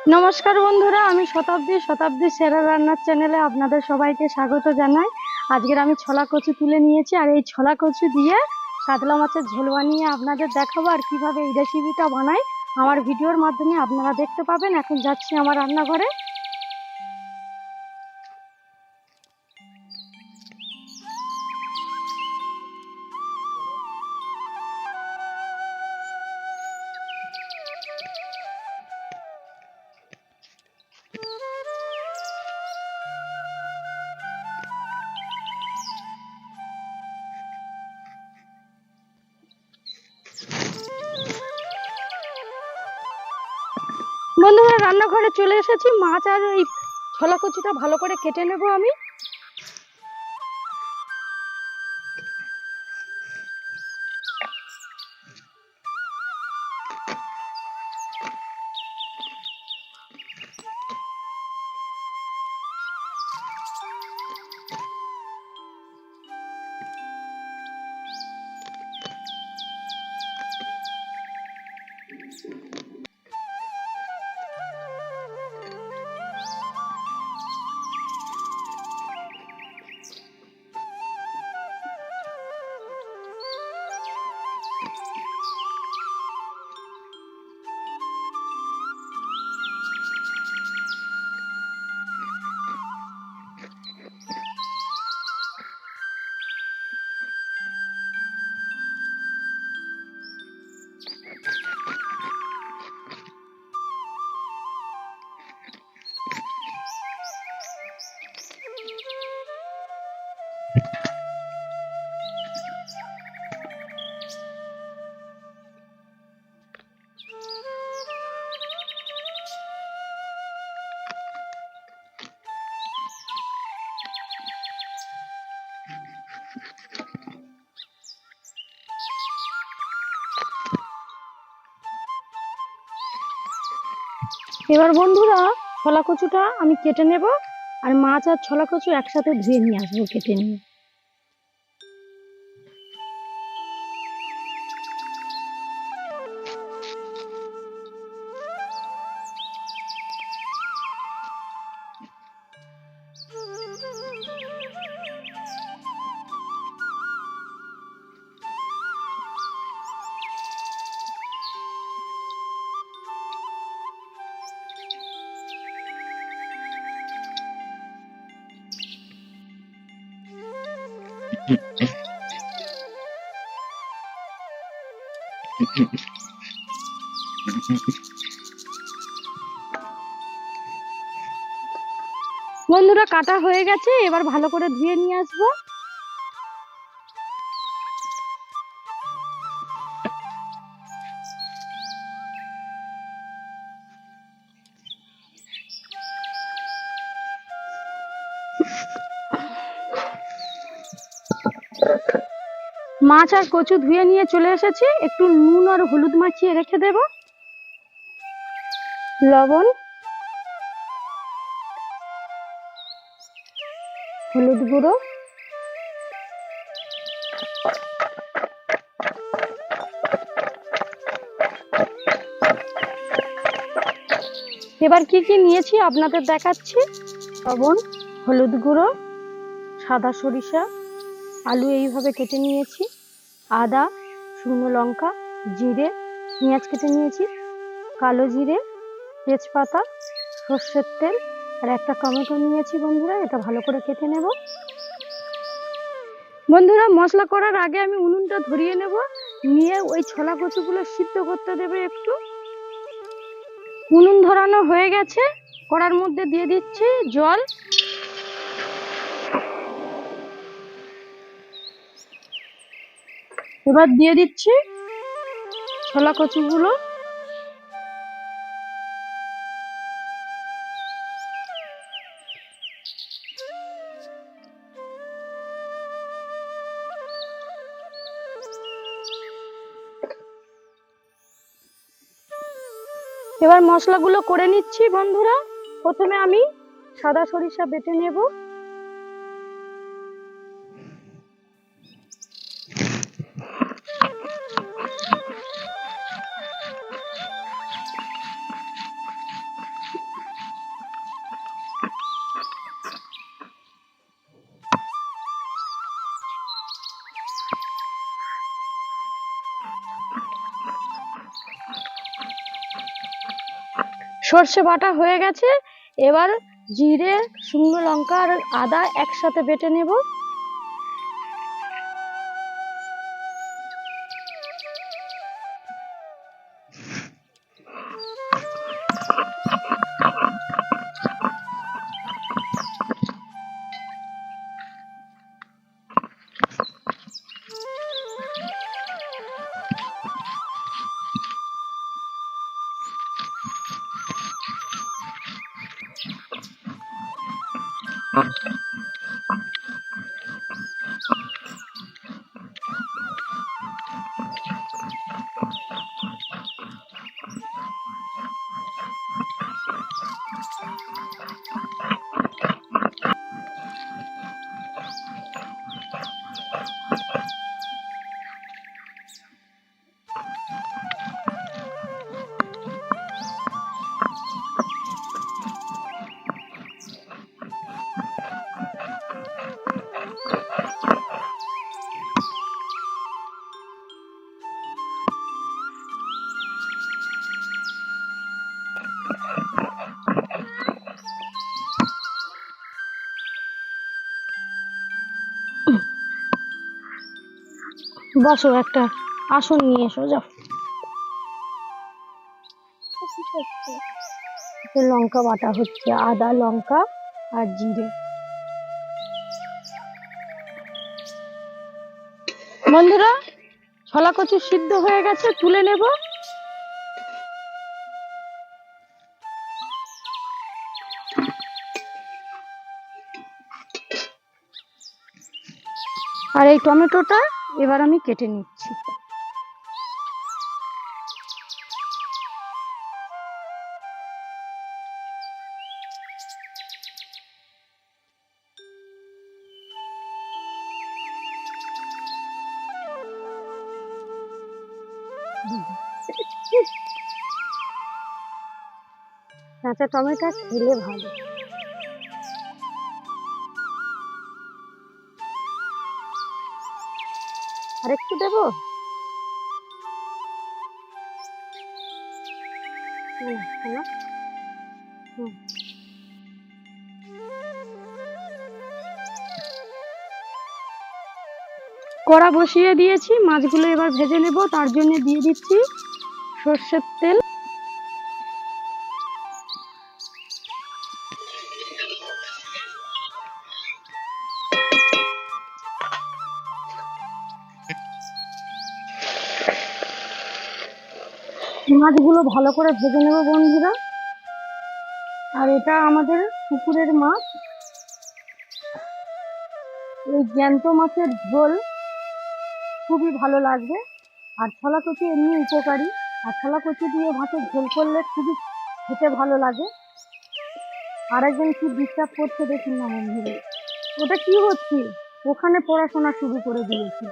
নমস্কার বন্ধুরা, আমি শতাব্দীর সেরা রান্নার চ্যানেলে আপনাদের সবাইকে স্বাগত জানাই। আজকের আমি ছোলা কচু তুলে নিয়েছি, আর এই ছোলা কচু দিয়ে কাতলা মাছের ঝোল বানিয়ে আপনাদের দেখাবো। আর কিভাবে এই রেসিপিটা বানাই আমার ভিডিওর মাধ্যমে আপনারা দেখতে পাবেন। এখন যাচ্ছি আমার রান্নাঘরে। বন্ধুরা, রান্নাঘরে চলে এসেছি। মাছ আর এই ছোলা কচুটা ভালো করে কেটে নেব আমি। এবার বন্ধুরা, ছোলা কচুটা আমি কেটে নেব, আর মাছ আর ছোলা কচু একসাথে ধুয়ে নিয়ে আসবো কেটে নিয়ে। বন্ধুরা, কাটা হয়ে গেছে, এবার ভালো করে ধুয়ে নিয়ে আসবো। মাছ আর কচু ধুয়ে নিয়ে চলে এসেছি। একটু নুন আর হলুদ মাখিয়ে রেখে দেব, লবণ, হলুদ গুঁড়ো, এবার কি কি নিয়েছি আপনাদের দেখাচ্ছি। লবণ, হলুদ গুঁড়ো, সাদা সরিষা, আলু এইভাবে কেটে নিয়েছি, আদা, শুকনো লঙ্কা, জিরে, পেঁয়াজ কেটে নিয়েছি, কালো জিরে, তেজপাতা, সর্ষের তেল, আর একটা টমেটো নিয়েছি। বন্ধুরা, এটা ভালো করে কেটে নেব। বন্ধুরা, মশলা করার আগে আমি উনুনটা ধরিয়ে নেব, নিয়ে ওই ছোলা কচুগুলো সিদ্ধ করতে দেবে একটু। উনুন ধরানো হয়ে গেছে, কড়ার মধ্যে দিয়ে দিচ্ছি জল। এবার দিয়ে দিচ্ছি ছোলা কচুগুলো। এবার মশলাগুলো করে নিচ্ছি। বন্ধুরা, প্রথমে আমি সাদা সরিষা বেটে নেব। সর্ষে বাটা হয়ে গেছে, এবার জিরে, শুকনো লঙ্কা আর আদা একসাথে বেটে নেব। বসো, একটা আসন নিয়ে এসো, যাও। লঙ্কা বাটা হচ্ছে, আদা, লঙ্কা আর জিরে। বন্ধুরা, ছোলা কচু সিদ্ধ হয়ে গেছে, তুলে নেব। আর এই টমেটোটা এবার আমি কেটে নিচ্ছি। কাঁচা টমেটো খেলে ভালো। আর একটু দেবো। কড়া বসিয়ে দিয়েছি, মাছগুলো এবার ভেজে নেব। তার জন্য দিয়ে দিচ্ছি সর্ষের তেল। মাছগুলো ভালো করে ভেজে নেব বন্ধুরা। আর এটা আমাদের পুকুরের মাছ। এই জ্যান্ত মাছের ঝোল খুবই ভালো লাগবে। আর ছোলা কচু এমনি উপকারী, আর ছোলা কচু দিয়ে মাছের ঝোল করলে খুবই খেতে ভালো লাগে। আরেকজন কি ডিস্টার্ব করছে দেখুন না বন্ধুরা। ওটা কি হচ্ছে? ওখানে পড়াশোনা শুরু করে দিয়েছি।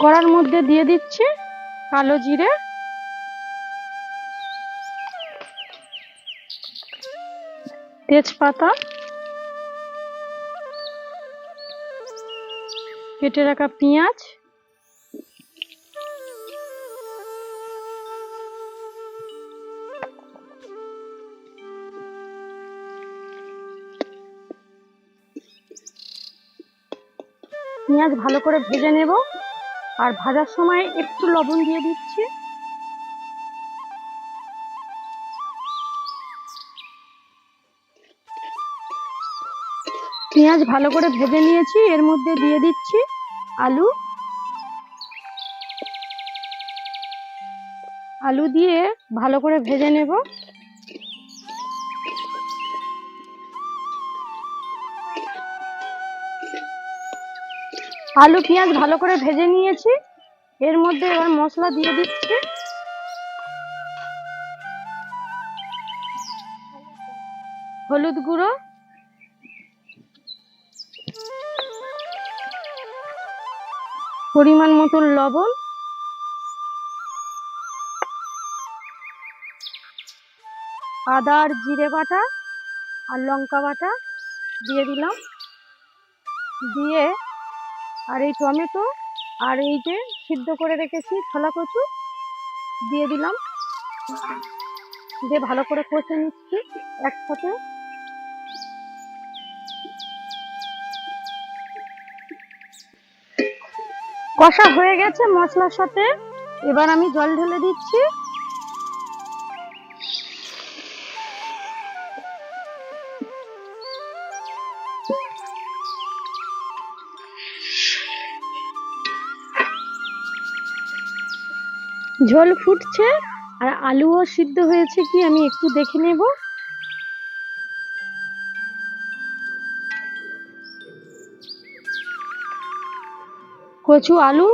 কড়ার মধ্যে দিয়ে দিচ্ছি কালো জিরে, তেজপাতা, কেটে রাখা পেঁয়াজ, পেঁয়াজ ভালো করে ভেজে নেব। আর ভাজার সময় একটু লবণ দিয়ে দিচ্ছি। পেঁয়াজ ভালো করে ভেজে নিয়েছি, এর মধ্যে দিয়ে দিচ্ছি আলু। আলু দিয়ে ভালো করে ভেজে নেব। আলু পেঁয়াজ ভালো করে ভেজে নিয়েছি। এর মধ্যে এবার মশলা দিয়ে দিচ্ছি। হলুদ গুঁড়ো, পরিমাণ মতন লবণ, আদা আর জিরে বাটা আর লঙ্কা বাটা দিয়ে দিলাম। দিয়ে আর এই টমেটো আর এই যে সিদ্ধ করে রেখেছি ছোলা কচু দিয়ে দিলাম। দিয়ে ভালো করে কষে নিচ্ছি একসাথে। কষা হয়ে গেছে মশলার সাথে। এবার আমি জল ঢেলে দিচ্ছি। ঝোল ফুটছে আর আলুও সিদ্ধ হয়েছে কি আমি একটু দেখে নেব। কচু আলু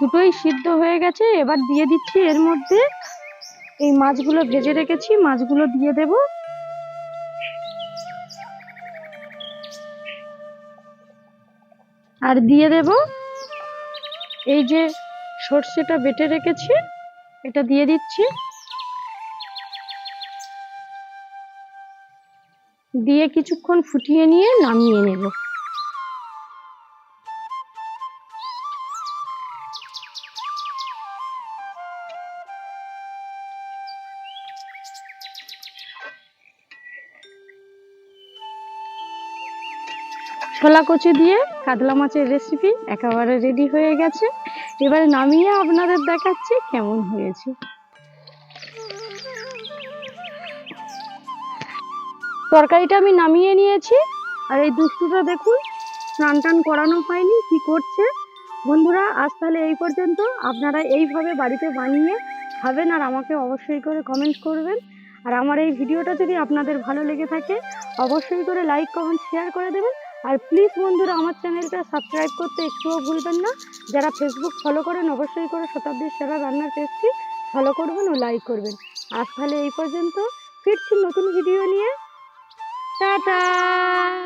দুটোই সিদ্ধ হয়ে গেছে। এবার দিয়ে দিচ্ছি এর মধ্যে এই মাছগুলো ভেজে রেখেছি, মাছগুলো দিয়ে দেব। আর দিয়ে দেব এই যে সর্ষেটা বেটে রেখেছি, এটা দিয়ে দিচ্ছি। দিয়ে কিছুক্ষণ ফুটিয়ে নিয়ে নামিয়ে নেব। ছোলা কচু দিয়ে কাতলা মাছের রেসিপি একেবারে রেডি হয়ে গেছে। এবার নামিয়ে আপনাদের দেখাচ্ছি কেমন হয়েছে। তরকারিটা আমি নামিয়ে নিয়েছি। আর এই দুষ্টুটা দেখুন, স্নান টান করানো হয়নি, কি করছে। বন্ধুরা আজ তাহলে এই পর্যন্ত। আপনারা এইভাবে বাড়িতে বানিয়ে খাবেন আর আমাকে অবশ্যই করে কমেন্ট করবেন। আর আমার এই ভিডিওটা যদি আপনাদের ভালো লেগে থাকে অবশ্যই করে লাইক কমেন্ট শেয়ার করে দেবেন। আর প্লিজ বন্ধুরা আমার চ্যানেলটা সাবস্ক্রাইব করতে একটুও ভুলবেন না। যারা ফেসবুক ফলো করেন অবশ্যই করে শতাব্দীর সেরা রান্নার পেজটি ফলো করবেন ও লাইক করবেন। আজ তাহলে এই পর্যন্ত, ফিরছি নতুন ভিডিও নিয়ে। টাটা।